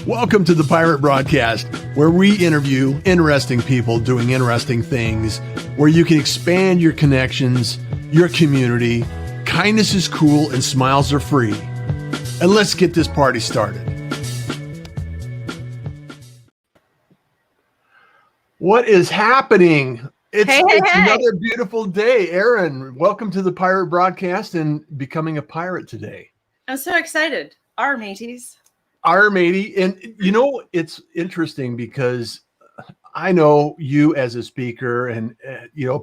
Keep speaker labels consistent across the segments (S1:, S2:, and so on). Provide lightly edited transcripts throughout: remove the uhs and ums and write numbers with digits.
S1: Welcome to the Pirate Broadcast, where we interview interesting people doing interesting things, where you can expand your connections, your community. Kindness is cool and smiles are free. And let's get this party started. What is happening? It's another beautiful day. Erin, welcome to the Pirate Broadcast and becoming a pirate today.
S2: I'm so excited. Our mateys.
S1: Our matey. And you know, it's interesting because I know you as a speaker and,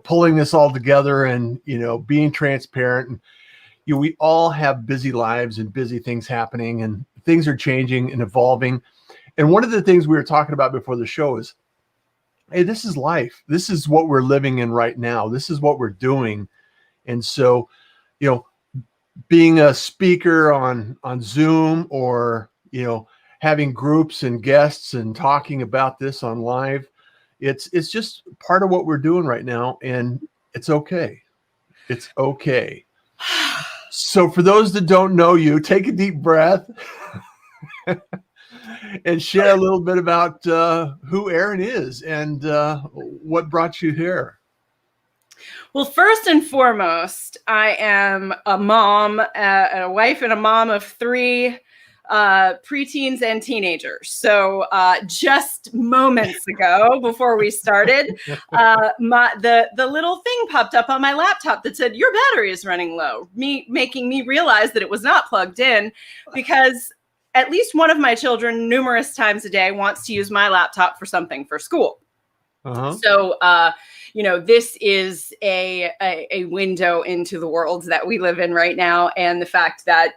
S1: pulling this all together and, being transparent. And, we all have busy lives and busy things happening and things are changing and evolving. And one of the things we were talking about before the show is, hey, this is life. This is what we're living in right now. This is what we're doing. And so, being a speaker on Zoom or, having groups and guests and talking about this on live, it's just part of what we're doing right now. And it's okay. It's okay. So for those that don't know you, take a deep breath and share a little bit about who Erin is and what brought you here.
S2: Well, first and foremost, I am a mom, a wife and a mom of three preteens and teenagers. So just moments ago, before we started, the little thing popped up on my laptop that said, "Your battery is running low," making me realize that it was not plugged in, because at least one of my children numerous times a day wants to use my laptop for something for school. Uh-huh. So, this is a window into the world that we live in right now. And the fact that,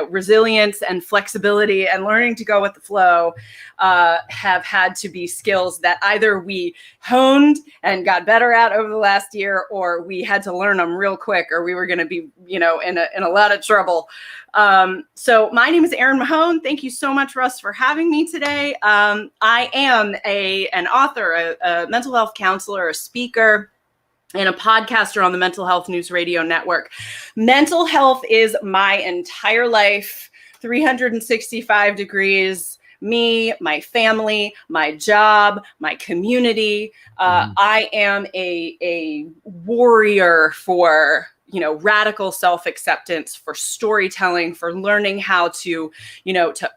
S2: resilience and flexibility and learning to go with the flow have had to be skills that either we honed and got better at over the last year, or we had to learn them real quick, or we were going to be, in a lot of trouble. So my name is Erin Mahone. Thank you so much, Russ, for having me today. I am an author, a mental health counselor, a speaker, and a podcaster on the Mental Health News Radio Network. Mental health is my entire life, 365 degrees. Me, my family, my job, my community. I am a warrior for radical self-acceptance, for storytelling, for learning how to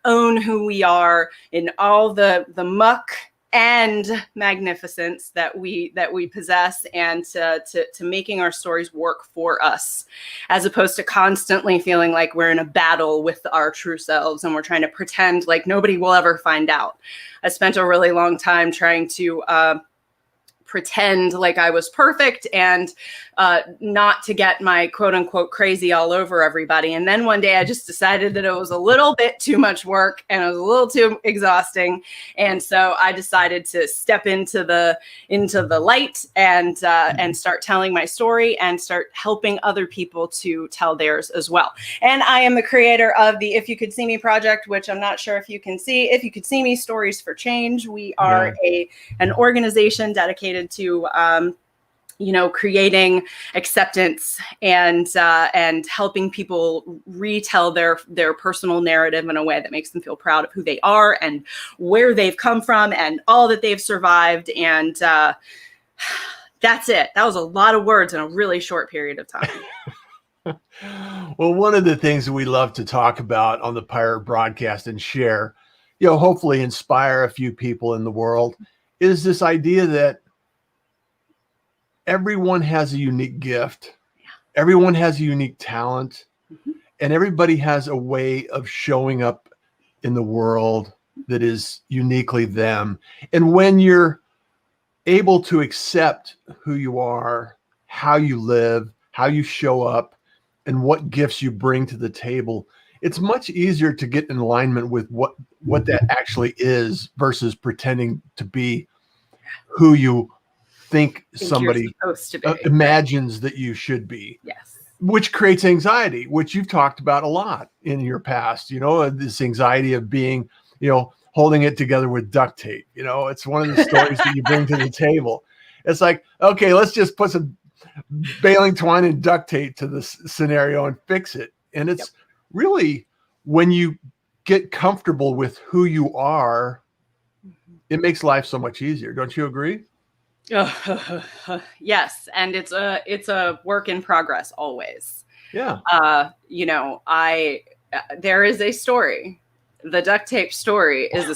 S2: own who we are in all the muck and magnificence that we possess, and to making our stories work for us, as opposed to constantly feeling like we're in a battle with our true selves and we're trying to pretend like nobody will ever find out. I spent a really long time trying to pretend like I was perfect and not to get my quote unquote crazy all over everybody. And then one day I just decided that it was a little bit too much work and it was a little too exhausting. And so I decided to step into the light and start telling my story and start helping other people to tell theirs as well. And I am the creator of the If You Could See Me project, which I'm not sure if you can see. If You Could See Me, Stories for Change. We are an organization dedicated to creating acceptance and helping people retell their personal narrative in a way that makes them feel proud of who they are and where they've come from and all that they've survived. And that's it. That was a lot of words in a really short period of time.
S1: Well, one of the things that we love to talk about on the Pirate Broadcast and share, hopefully inspire a few people in the world, is this idea that everyone has a unique gift. Yeah. Everyone has a unique talent. Mm-hmm. And everybody has a way of showing up in the world that is uniquely them. And when you're able to accept who you are, how you live, how you show up, and what gifts you bring to the table, it's much easier to get in alignment with what that actually is versus pretending to be who you think somebody imagines that you should be. Yes. Which creates anxiety, which you've talked about a lot in your past, this anxiety of being, holding it together with duct tape. It's one of the stories that you bring to the table. It's like, okay, let's just put some baling twine and duct tape to this scenario and fix it. And it's really when you get comfortable with who you are, it makes life so much easier. Don't you agree?
S2: Yes, and it's a work in progress always.
S1: Yeah.
S2: There is a story. The duct tape story is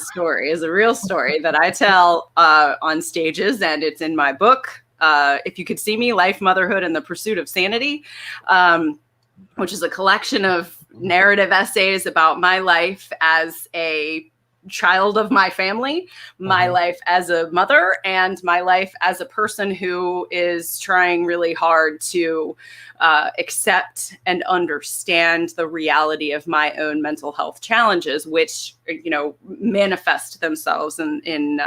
S2: a real story that I tell on stages, and it's in my book. If You Could See Me, Life, Motherhood, and the Pursuit of Sanity, which is a collection of narrative essays about my life as a child of my family, my life as a mother, and my life as a person who is trying really hard to accept and understand the reality of my own mental health challenges, which manifest themselves in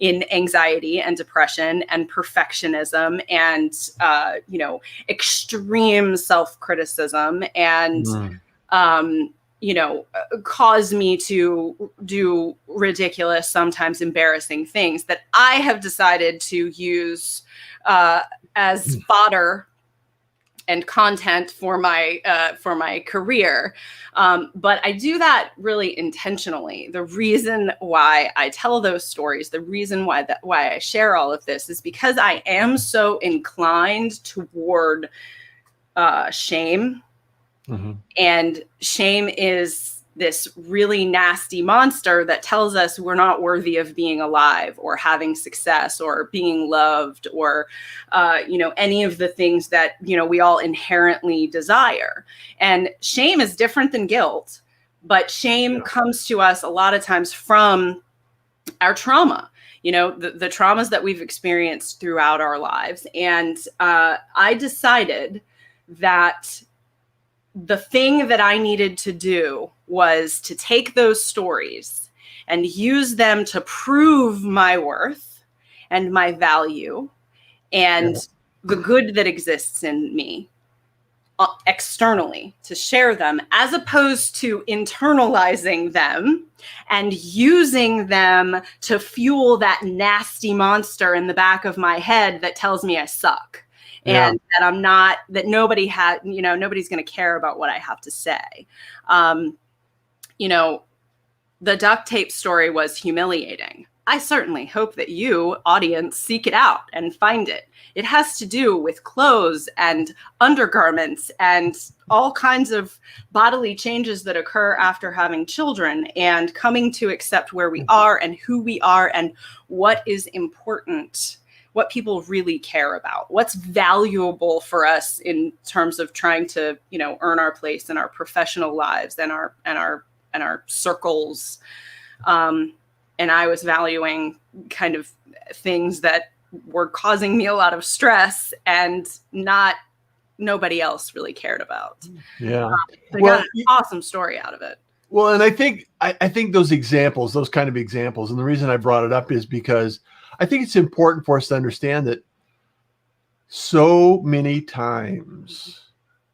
S2: anxiety and depression and perfectionism and extreme self-criticism and cause me to do ridiculous, sometimes embarrassing things that I have decided to use as fodder and content for my career. But I do that really intentionally. The reason why I tell those stories, the reason why I share all of this is because I am so inclined toward shame. And shame is this really nasty monster that tells us we're not worthy of being alive or having success or being loved or, any of the things that, we all inherently desire. And shame is different than guilt, but shame comes to us a lot of times from our trauma, the traumas that we've experienced throughout our lives. And I decided that the thing that I needed to do was to take those stories and use them to prove my worth and my value and the good that exists in me externally, to share them, as opposed to internalizing them and using them to fuel that nasty monster in the back of my head that tells me I suck. And that I'm not, that nobody's going to care about what I have to say. The duct tape story was humiliating. I certainly hope that you, audience, seek it out and find it. It has to do with clothes and undergarments and all kinds of bodily changes that occur after having children and coming to accept where we are and who we are and what is important, what people really care about, what's valuable for us in terms of trying to, earn our place in our professional lives and our circles. And I was valuing kind of things that were causing me a lot of stress and nobody else really cared about.
S1: Yeah.
S2: I got an awesome story out of it.
S1: Well, and I think those examples, those kind of examples, and the reason I brought it up is because I think it's important for us to understand that so many times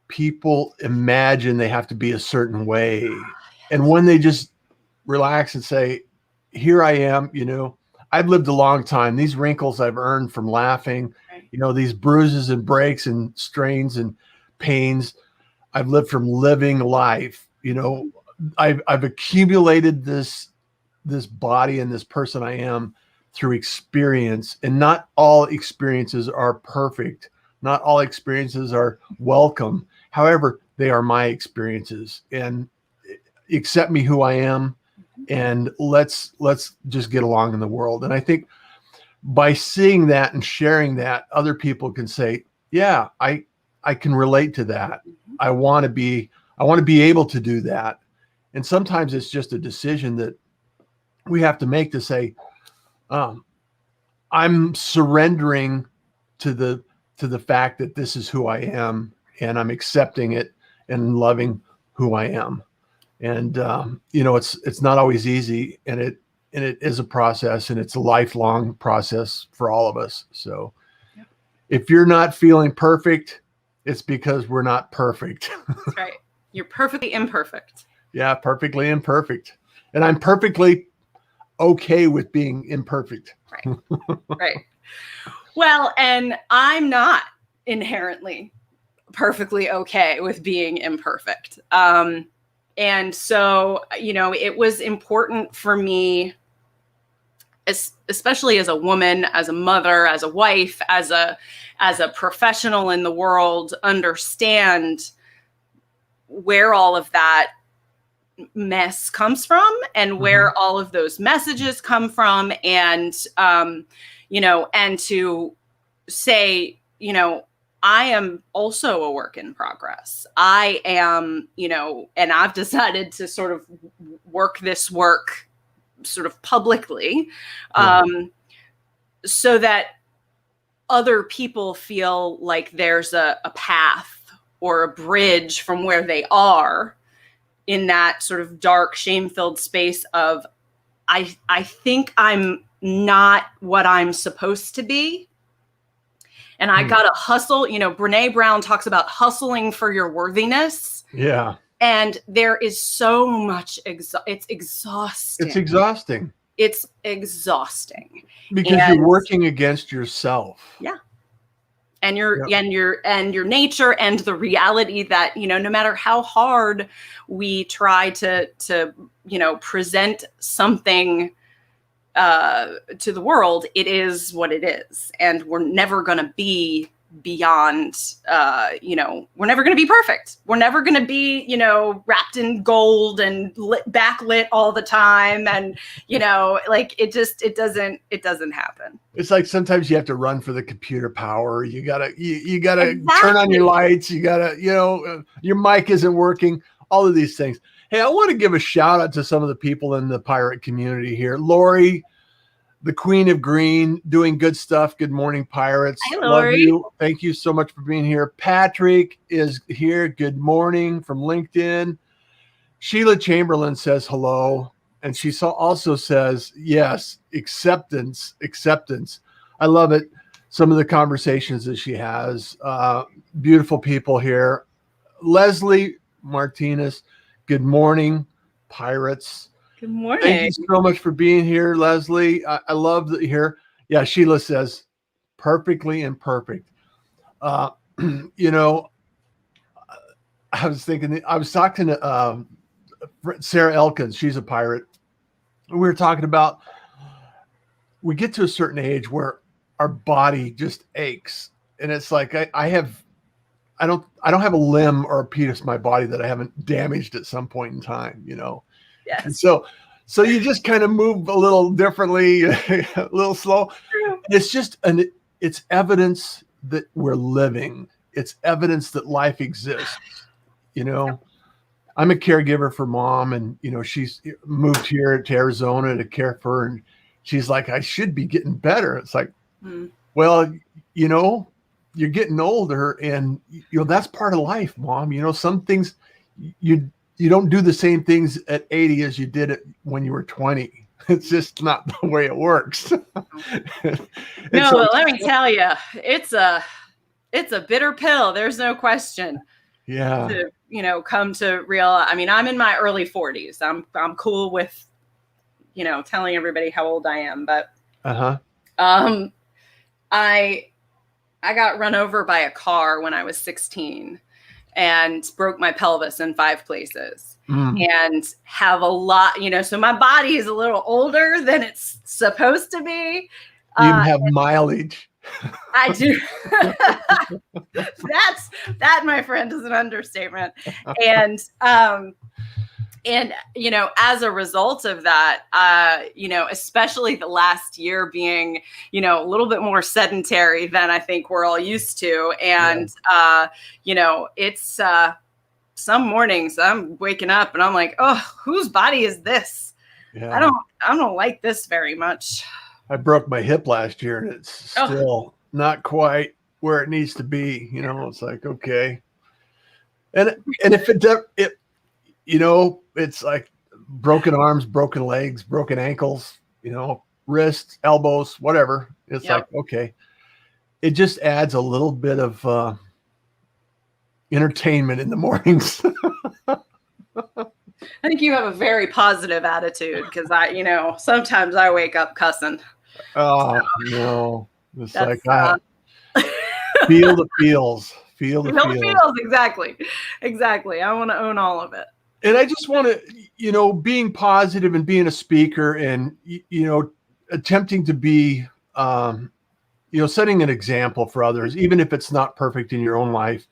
S1: people imagine they have to be a certain way. And when they just relax and say, here I am, I've lived a long time. These wrinkles I've earned from laughing, these bruises and breaks and strains and pains, I've lived from living life. I've accumulated this body and this person I am through experience, and not all experiences are perfect. Not all experiences are welcome. However, they are my experiences, and accept me who I am, and let's just get along in the world. And I think by seeing that and sharing that, other people can say, yeah, I can relate to that. I want to be able to do that. And sometimes it's just a decision that we have to make to say, I'm surrendering to the fact that this is who I am, and I'm accepting it and loving who I am. And it's not always easy, and it is a process, and it's a lifelong process for all of us. So if you're not feeling perfect, it's because we're not perfect.
S2: That's right. You're perfectly imperfect.
S1: Yeah, perfectly imperfect. And I'm perfectly okay with being imperfect.
S2: Right. Right. Well, and I'm not inherently perfectly okay with being imperfect. And so, it was important for me, especially as a woman, as a mother, as a wife, as a professional in the world, understand where all of that mess comes from and where all of those messages come from. And, and to say, I am also a work in progress. I am, and I've decided to sort of work this work sort of publicly, so that other people feel like there's a path or a bridge from where they are in that sort of dark, shame-filled space of, I think I'm not what I'm supposed to be. And I got to hustle. Brene Brown talks about hustling for your worthiness.
S1: Yeah.
S2: And there is so much, it's exhausting.
S1: It's exhausting.
S2: It's exhausting.
S1: Because you're working against yourself.
S2: Yeah. And your nature and the reality that, no matter how hard we try to present something to the world, it is what it is. And we're never going to be beyond, we're never going to be perfect. We're never going to be, wrapped in gold and backlit all the time. And, it doesn't happen.
S1: It's like sometimes you have to run for the computer power. You gotta turn on your lights. You gotta, your mic isn't working. All of these things. Hey, I want to give a shout out to some of the people in the pirate community here. Lori, the Queen of Green, doing good stuff. Good morning, pirates.
S2: Hi, Lori.
S1: Love you. Thank you so much for being here. Patrick is here. Good morning from LinkedIn. Sheila Chamberlain says hello. And she also says, yes, acceptance. I love it. Some of the conversations that she has. Beautiful people here. Leslie Martinez, good morning, pirates.
S2: Good morning.
S1: Thank you so much for being here, Leslie. I love that you're here. Yeah, Sheila says, perfectly imperfect. I was talking to Sarah Elkins. She's a pirate. We were talking about, we get to a certain age where our body just aches. And it's like, I don't have a limb or a piece of my body that I haven't damaged at some point in time, Yes. And so you just kind of move a little differently, a little slow. It's just it's evidence that we're living. It's evidence that life exists, I'm a caregiver for Mom, and she's moved here to Arizona to care for her, and she's like, I should be getting better. It's like, well, you're getting older, and that's part of life, Mom. Some things you don't do the same things at 80 as you did it when you were 20. It's just not the way it works.
S2: No, let me tell you, it's a bitter pill. There's no question.
S1: Yeah.
S2: To, come to real. I mean, I'm in my early 40s. I'm cool with, telling everybody how old I am, but I got run over by a car when I was 16 and broke my pelvis in 5 places and have a lot, so my body is a little older than it's supposed to be.
S1: You have mileage.
S2: I do. That, my friend, is an understatement. And as a result of that, especially the last year being, a little bit more sedentary than I think we're all used to. And, it's some mornings I'm waking up and I'm like, oh, whose body is this? Yeah. I don't like this very much.
S1: I broke my hip last year, and it's still not quite where it needs to be. It's like, okay. And if it's like broken arms, broken legs, broken ankles, wrists, elbows, whatever. It's like, okay. It just adds a little bit of entertainment in the mornings.
S2: I think you have a very positive attitude, because sometimes I wake up cussing.
S1: Oh, no. It's like, feel the feels. Feel the feels.
S2: Exactly. I want to own all of it.
S1: And I just want to, being positive and being a speaker and, attempting to be, setting an example for others, even if it's not perfect in your own life.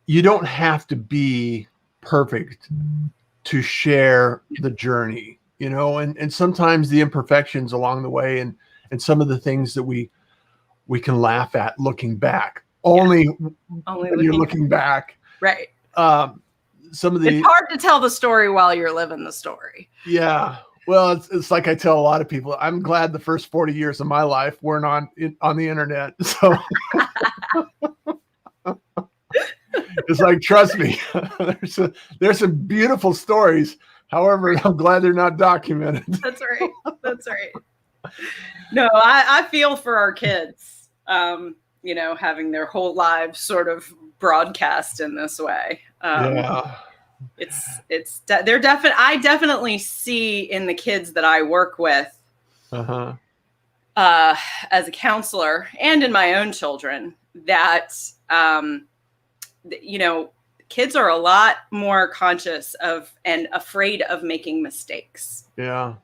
S1: You don't have to be perfect to share the journey, and sometimes the imperfections along the way and some of the things that we can laugh at looking back. Only when you're looking back.
S2: Right.
S1: It's
S2: hard to tell the story while you're living the story.
S1: Yeah. Well, it's like I tell a lot of people, I'm glad the first 40 years of my life weren't on the internet. So it's like, trust me, there's some beautiful stories. However, I'm glad they're not documented.
S2: That's right. That's right. No, I feel for our kids, having their whole lives sort of broadcast in this way.
S1: Yeah.
S2: I definitely see in the kids that I work with, as a counselor and in my own children that, kids are a lot more conscious of and afraid of making mistakes.
S1: Yeah.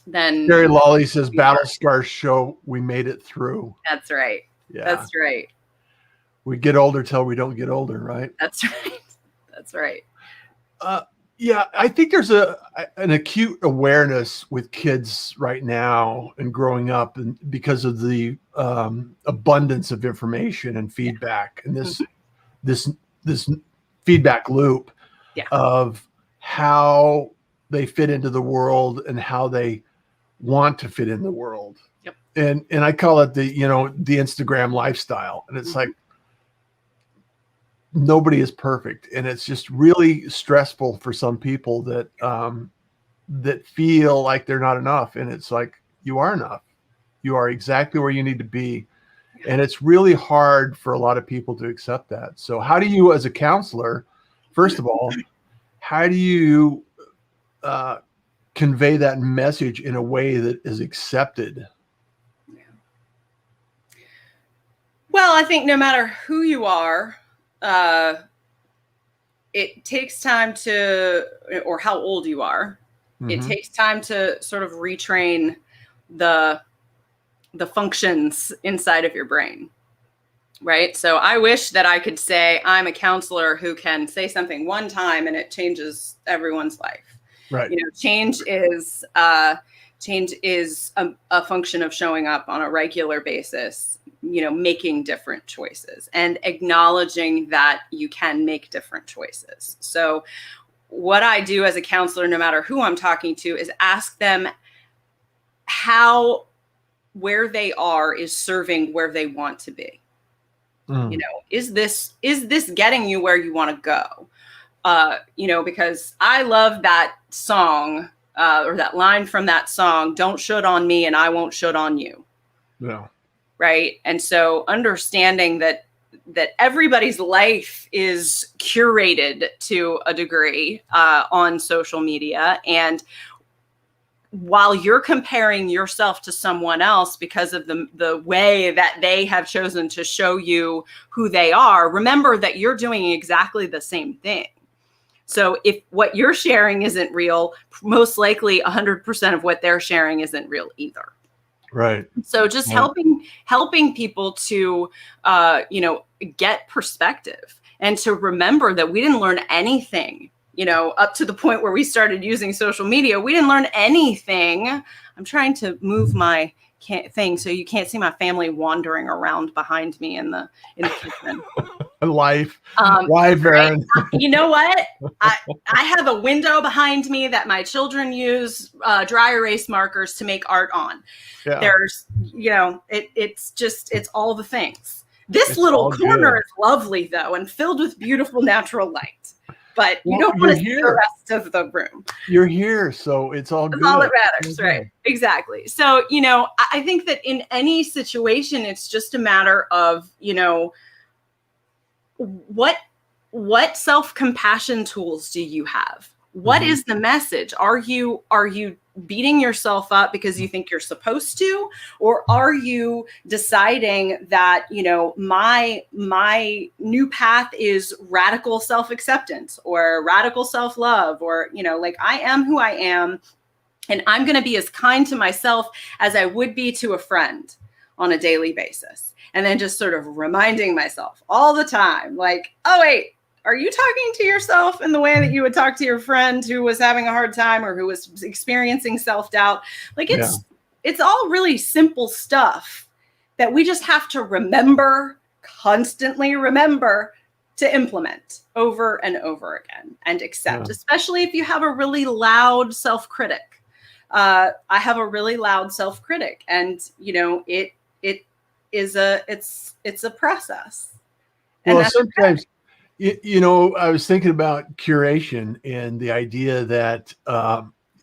S2: Then
S1: Gary Lawley says battle scars show we made it through.
S2: That's right.
S1: Yeah.
S2: That's right.
S1: We get older till we don't get older, right?
S2: That's right. That's right.
S1: Yeah, I think there's an acute awareness with kids right now and growing up, and because of the abundance of information and feedback, and this feedback loop of how they fit into the world and how they want to fit in the world.
S2: Yep.
S1: And I call it the Instagram lifestyle, and it's like, nobody is perfect, and it's just really stressful for some people that that feel like they're not enough. And it's like, you are enough. You are exactly where you need to be. And it's really hard for a lot of people to accept that. So how do you, as a counselor, first of all, how do you convey that message in a way that is accepted?
S2: Well, I think no matter who you are, it takes time or how old you are, it takes time to sort of retrain the functions inside of your brain. Right. So I wish that I could say I'm a counselor who can say something one time and it changes everyone's life.
S1: Right.
S2: Change is a function of showing up on a regular basis, making different choices and acknowledging that you can make different choices. So what I do as a counselor, no matter who I'm talking to, is ask them how where they are is serving where they want to be. Is this getting you where you want to go? Because I love that song or that line from that song, don't should on me and I won't should on you.
S1: Yeah.
S2: Right. And so understanding that everybody's life is curated to a degree on social media. And while you're comparing yourself to someone else because of the way that they have chosen to show you who they are, remember that you're doing exactly the same thing. So if what you're sharing isn't real, most likely 100% of what they're sharing isn't real either.
S1: Right.
S2: So just helping people to, get perspective and to remember that we didn't learn anything, up to the point where we started using social media. We didn't learn anything. I'm trying to move my thing so you can't see my family wandering around behind me in the kitchen.
S1: Life, Erin.
S2: You know what? I have a window behind me that my children use dry erase markers to make art on. Yeah. There's, it's all the things. This little corner is lovely though, and filled with beautiful natural light. But you don't want to see the rest of the room.
S1: You're here, so it's all good.
S2: That's all that matters, right? Exactly. So, I think that in any situation, it's just a matter of, what self-compassion tools do you have? What is the message? Are you beating yourself up because you think you're supposed to? Or are you deciding that, my new path is radical self-acceptance or radical self-love, or, like, I am who I am, and I'm going to be as kind to myself as I would be to a friend on a daily basis. And then just sort of reminding myself all the time, like, oh, wait, are you talking to yourself in the way that you would talk to your friend who was having a hard time or who was experiencing self-doubt? Like, it's all really simple stuff that we just have to constantly remember to implement over and over again and accept, especially if you have a really loud self-critic. I have a really loud self-critic, and it's a process. And
S1: well, sometimes, I was thinking about curation and the idea that,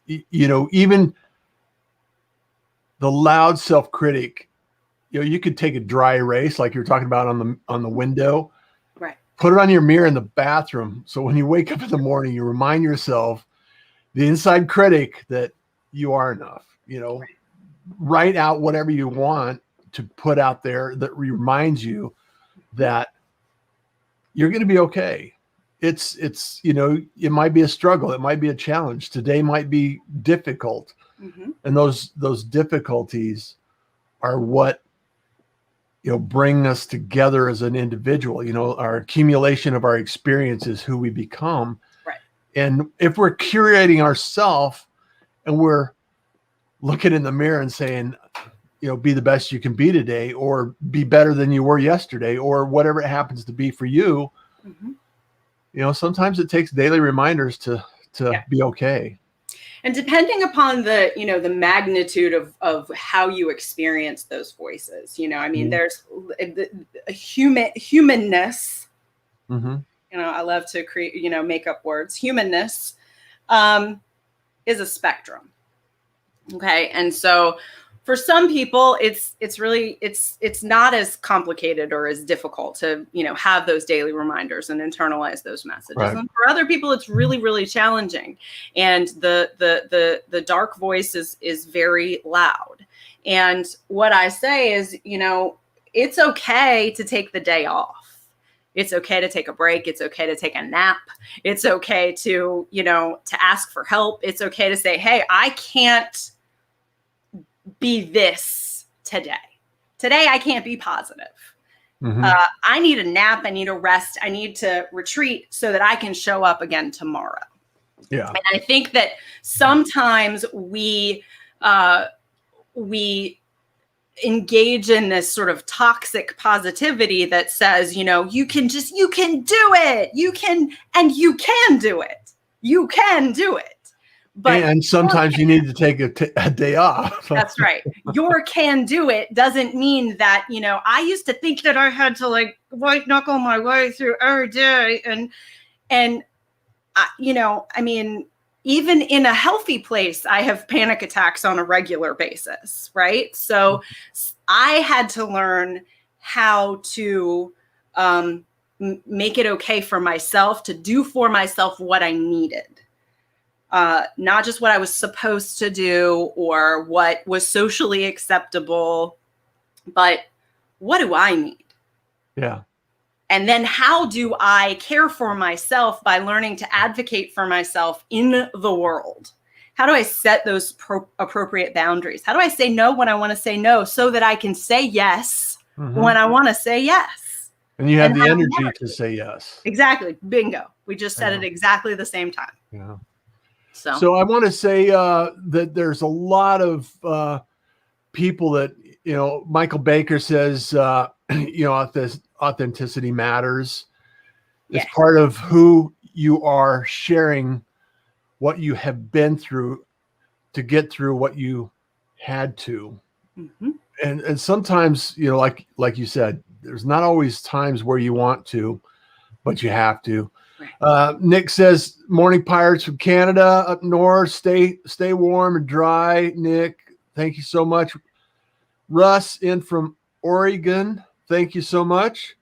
S1: even the loud self-critic, you could take a dry erase, like you're talking about on the window,
S2: right?
S1: Put it on your mirror in the bathroom. So when you wake up in the morning, you remind yourself, the inside critic, that you are enough,
S2: Right.
S1: Write out whatever you want to put out there that reminds you that you're going to be okay. It's, it might be a struggle. It might be a challenge. Today might be difficult.
S2: Mm-hmm.
S1: And those difficulties are what, bring us together as an individual. Our accumulation of our experiences, who we become.
S2: Right.
S1: And if we're curating ourselves and we're looking in the mirror and saying, be the best you can be today, or be better than you were yesterday, or whatever it happens to be for you,
S2: mm-hmm.
S1: Sometimes it takes daily reminders to be okay.
S2: And depending upon the, the magnitude of how you experience those voices, there's a humanness.
S1: Mm-hmm.
S2: I love to create, make up words. Humanness is a spectrum. Okay. And so for some people, it's not as complicated or as difficult to, have those daily reminders and internalize those messages.
S1: Right.
S2: And for other people, it's really, really challenging. And the dark voice is very loud. And what I say is, it's okay to take the day off. It's okay to take a break. It's okay to take a nap. It's okay to, to ask for help. It's okay to say, hey, I can't be this today. Today, I can't be positive.
S1: Mm-hmm.
S2: I need a nap. I need a rest. I need to retreat so that I can show up again tomorrow.
S1: Yeah.
S2: And I think that sometimes we engage in this sort of toxic positivity that says, you can do it. You can do it. You can do it. But
S1: and sometimes you need to take a day off.
S2: That's right. Your can do it doesn't mean that, I used to think that I had to like white knuckle my way through every day. And even in a healthy place, I have panic attacks on a regular basis. Right. So I had to learn how to make it okay for myself to do for myself what I needed. Not just what I was supposed to do or what was socially acceptable, but what do I need?
S1: Yeah.
S2: And then how do I care for myself by learning to advocate for myself in the world? How do I set those appropriate boundaries? How do I say no when I want to say no so that I can say yes when I want to say yes?
S1: And you have the energy to say yes.
S2: Exactly. Bingo. We just said it exactly the same time.
S1: Yeah.
S2: So
S1: I want to say that there's a lot of people that, Michael Baker says, this authenticity matters. It's part of who you are, sharing what you have been through to get through what you had to.
S2: Mm-hmm.
S1: And sometimes, like you said, there's not always times where you want to, but you have to. Nick says, morning pirates from Canada up north. Stay warm and dry. Nick, thank you so much. Russ in from Oregon. Thank you so much.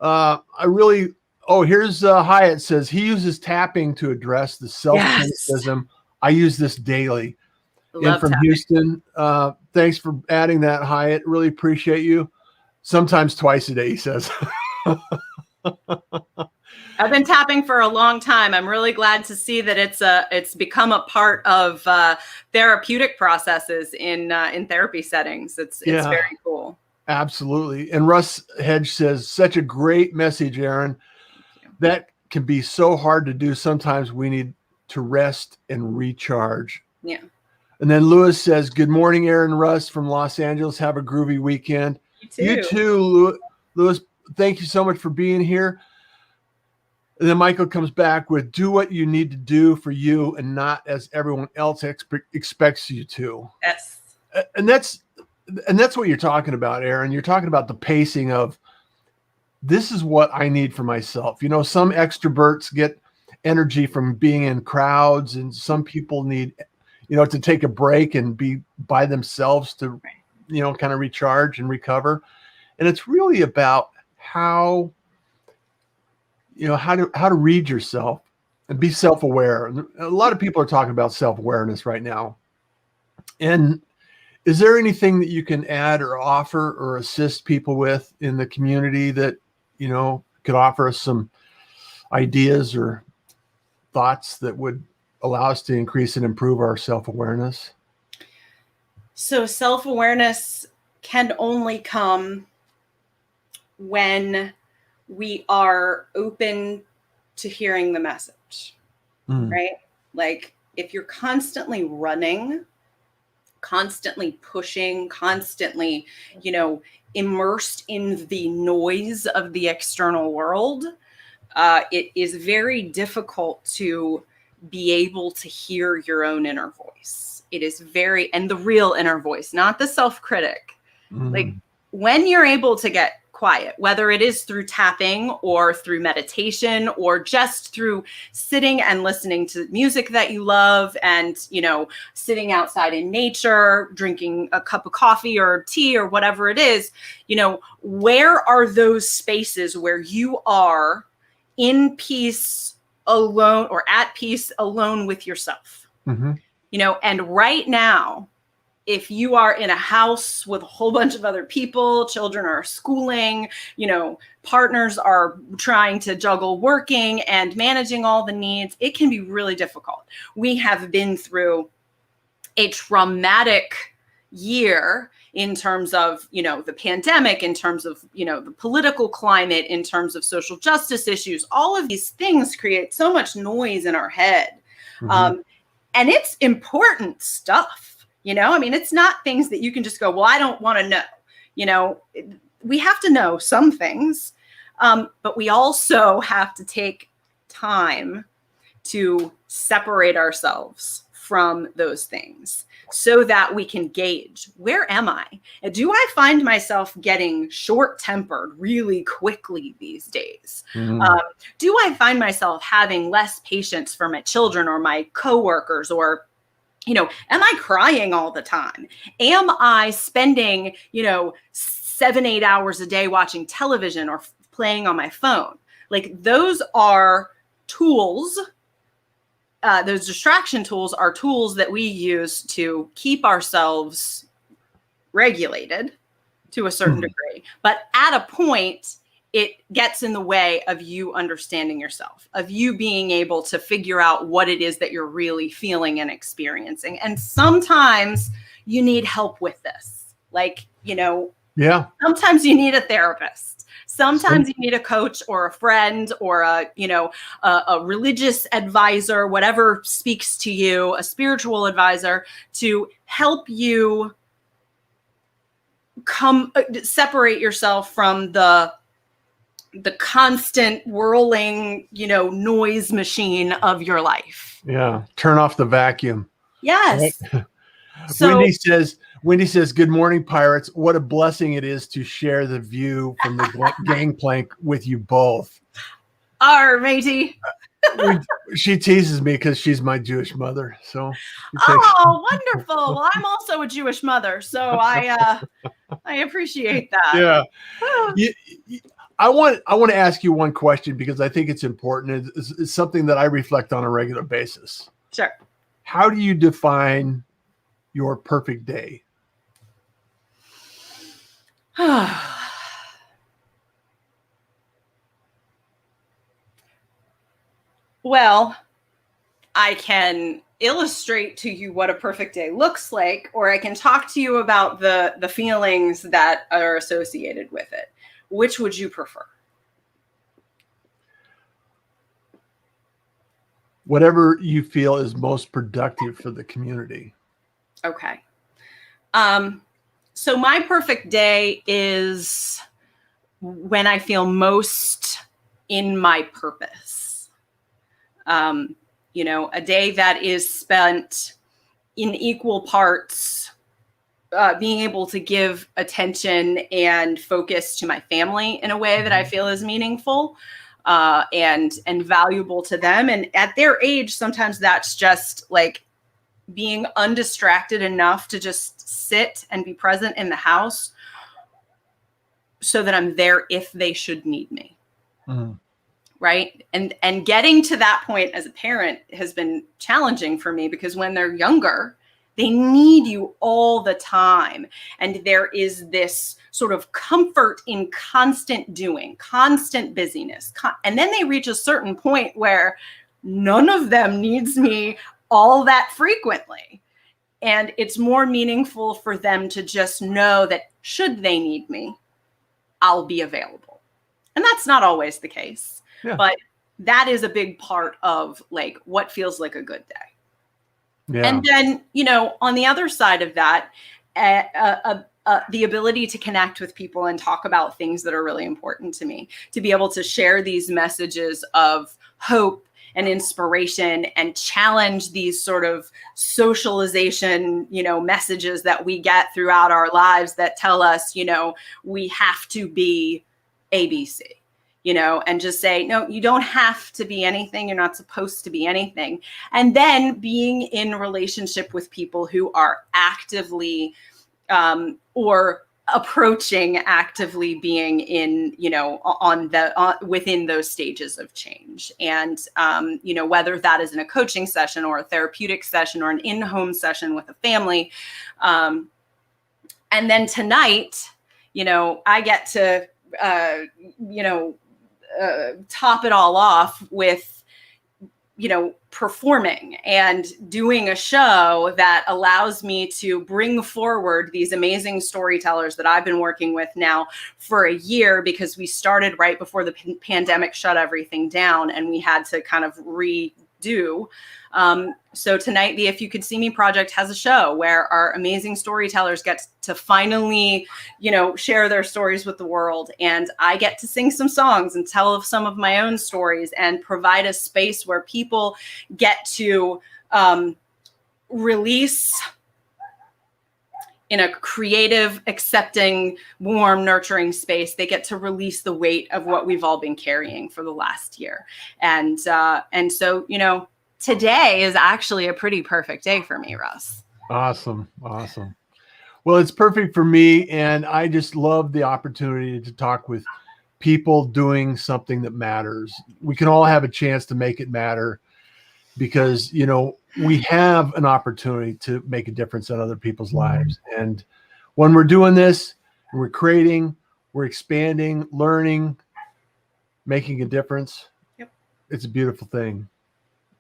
S1: Here's Hyatt says he uses tapping to address the self-criticism. I use this daily.
S2: Love
S1: from
S2: tapping.
S1: Houston. Thanks for adding that, Hyatt. Really appreciate you. Sometimes twice a day, he says.
S2: I've been tapping for a long time. I'm really glad to see that it's become a part of therapeutic processes in therapy settings. It's very cool.
S1: Absolutely. And Russ Hedge says, such a great message, Erin. That can be so hard to do. Sometimes we need to rest and recharge.
S2: Yeah.
S1: And then Lewis says, good morning, Erin and Russ from Los Angeles. Have a groovy weekend. You too, Lewis. Thank you so much for being here. And then Michael comes back with, do what you need to do for you and not as everyone else expects you to.
S2: Yes.
S1: And that's what you're talking about, Erin. You're talking about the pacing of, this is what I need for myself. You know, some extroverts get energy from being in crowds, and some people need, you know, to take a break and be by themselves to, you know, kind of recharge and recover. And it's really about how, you know, how to read yourself and be self-aware. A lot of people are talking about self-awareness right now. And is there anything that you can add or offer or assist people with in the community that, you know, could offer us some ideas or thoughts that would allow us to increase and improve our self-awareness?
S2: So self-awareness can only come when we are open to hearing the message, right? Like if you're constantly running, constantly pushing, constantly, you know, immersed in the noise of the external world, it is very difficult to be able to hear your own inner voice. It is and the real inner voice, not the self-critic. Like when you're able to get quiet, whether it is through tapping or through meditation or just through sitting and listening to music that you love and, you know, sitting outside in nature, drinking a cup of coffee or tea or whatever it is, you know, where are those spaces where you are in peace alone or at peace alone with yourself? You know, and right now, if you are in a house with a whole bunch of other people, children are schooling, you know, partners are trying to juggle working and managing all the needs, it can be really difficult. We have been through a traumatic year in terms of, you know, the pandemic, in terms of, you know, the political climate, in terms of social justice issues. All of these things create so much noise in our head. And it's important stuff. You know, I mean, it's not things that you can just go, well, I don't want to know. You know, we have to know some things, but we also have to take time to separate ourselves from those things so that we can gauge, where am I? And do I find myself getting short-tempered really quickly these days? Do I find myself having less patience for my children or my coworkers, or, you know, am I crying all the time? Am I spending, you know, 7-8 hours a day watching television or playing on my phone? Like those are tools. Those distraction tools are tools that we use to keep ourselves regulated to a certain degree. But at a point, it gets in the way of you understanding yourself, of you being able to figure out what it is that you're really feeling and experiencing. And sometimes you need help with this. Like, you know, sometimes you need a therapist. Sometimes you need a coach or a friend or a, you know, a religious advisor, whatever speaks to you, a spiritual advisor, to help you separate yourself from the constant whirling, you know, noise machine of your life.
S1: Yeah. Turn off the vacuum.
S2: Yes.
S1: Right?
S2: So,
S1: Wendy says, good morning, pirates. What a blessing it is to share the view from the gangplank with you both.
S2: Our matey.
S1: She teases me because she's my Jewish mother. So.
S2: Oh, wonderful. Well, I'm also a Jewish mother, so I appreciate that.
S1: Yeah. I want to ask you one question because I think it's important. It's something that I reflect on a regular basis.
S2: Sure.
S1: How do you define your perfect day?
S2: Well, I can illustrate to you what a perfect day looks like, or I can talk to you about the feelings that are associated with it. Which would you prefer?
S1: Whatever you feel is most productive for the community.
S2: Okay. So my perfect day is when I feel most in my purpose. A day that is spent in equal parts, being able to give attention and focus to my family in a way that I feel is meaningful and valuable to them. And at their age, sometimes that's just like being undistracted enough to just sit and be present in the house so that I'm there if they should need me. Mm-hmm. Right. And getting to that point as a parent has been challenging for me, because when they're younger, they need you all the time. And there is this sort of comfort in constant doing, constant busyness. And then they reach a certain point where none of them needs me all that frequently. And it's more meaningful for them to just know that should they need me, I'll be available. And that's not always the case. Yeah. But that is a big part of like what feels like a good day. Yeah. And then, on the other side of that, the ability to connect with people and talk about things that are really important to me, to be able to share these messages of hope and inspiration and challenge these sort of socialization, messages that we get throughout our lives that tell us, we have to be ABC. And just say, no, you don't have to be anything. You're not supposed to be anything. And then being in relationship with people who are actively or approaching actively being in, within those stages of change. And, whether that is in a coaching session or a therapeutic session or an in-home session with a family. And then tonight, I get to, top it all off with, performing and doing a show that allows me to bring forward these amazing storytellers that I've been working with now for a year, because we started right before the pandemic shut everything down and we had to kind of redo. So tonight, the If You Could See Me project has a show where our amazing storytellers get to finally, share their stories with the world. And I get to sing some songs and tell some of my own stories and provide a space where people get to release in a creative, accepting, warm, nurturing space. They get to release the weight of what we've all been carrying for the last year. And so, today is actually a pretty perfect day for me, Russ.
S1: Awesome. Well, it's perfect for me. And I just love the opportunity to talk with people doing something that matters. We can all have a chance to make it matter because, we have an opportunity to make a difference in other people's lives. And when we're doing this, we're creating, we're expanding, learning, making a difference. Yep. It's a beautiful thing.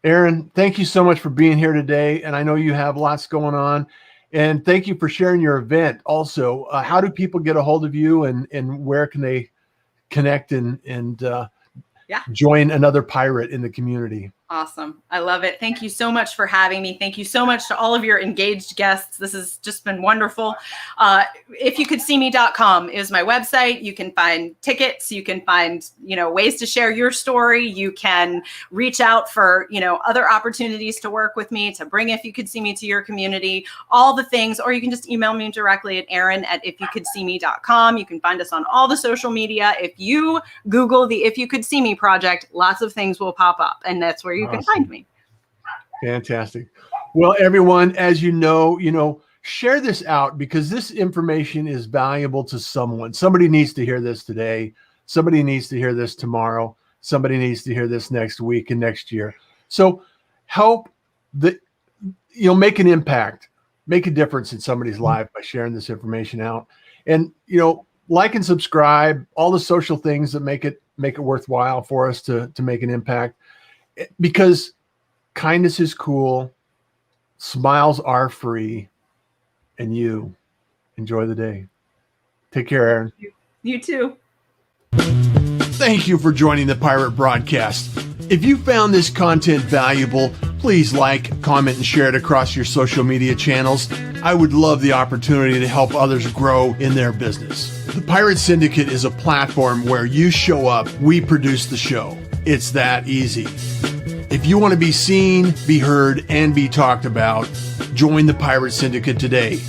S1: Erin, thank you so much for being here today. And I know you have lots going on. And thank you for sharing your event. Also, how do people get a hold of you and where can they connect and join another pirate in the community?
S2: Awesome. I love it. Thank you so much for having me. Thank you so much to all of your engaged guests. This has just been wonderful. Ifyoucouldseeme.com is my website. You can find tickets. You can find, ways to share your story. You can reach out for, other opportunities to work with me, to bring If You Could See Me to your community, all the things, or you can just email me directly at Erin@ifyoucouldseeme.com. You can find us on all the social media. If you Google the If You Could See Me project, lots of things will pop up, and that's where you can find me.
S1: Fantastic. Well, everyone, as you know, share this out because this information is valuable to someone. Somebody needs to hear this today. Somebody needs to hear this tomorrow. Somebody needs to hear this next week and next year. So help make an impact make a difference in somebody's life by sharing this information out. And, like and subscribe, all the social things that make it worthwhile for us to make an impact, because kindness is cool. Smiles are free, and you enjoy the day. Take care, Erin.
S2: You too.
S1: Thank you for joining the Pirate Broadcast. If you found this content valuable, please like, comment, and share it across your social media channels. I would love the opportunity to help others grow in their business. The Pirate Syndicate is a platform where you show up, we produce the show. It's that easy. If you want to be seen, be heard, and be talked about, join the Pirate Syndicate today.